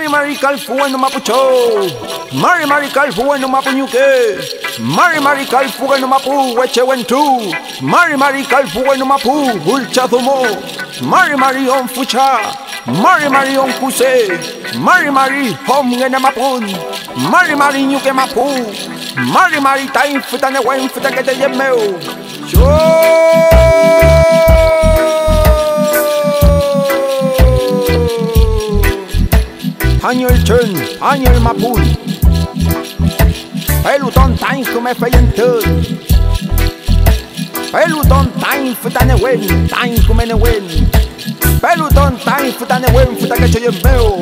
Mari calfuga no mapucho, Mari calfuga no mapuñuque, Mari calfuga no mapu huechewentu, Mari calfuga no mapu ulchazumo, Mari on fucha, Mari on kuse, Mari hom ngena mapun, Mari ñuque mapu, Mari tain futane wen futa que te yemeu. Añol chun, añol mapun Peluton tain kume feyentun Peluton tain futane wen, tain kume ne wen Peluton tain futane wen futa que choye meu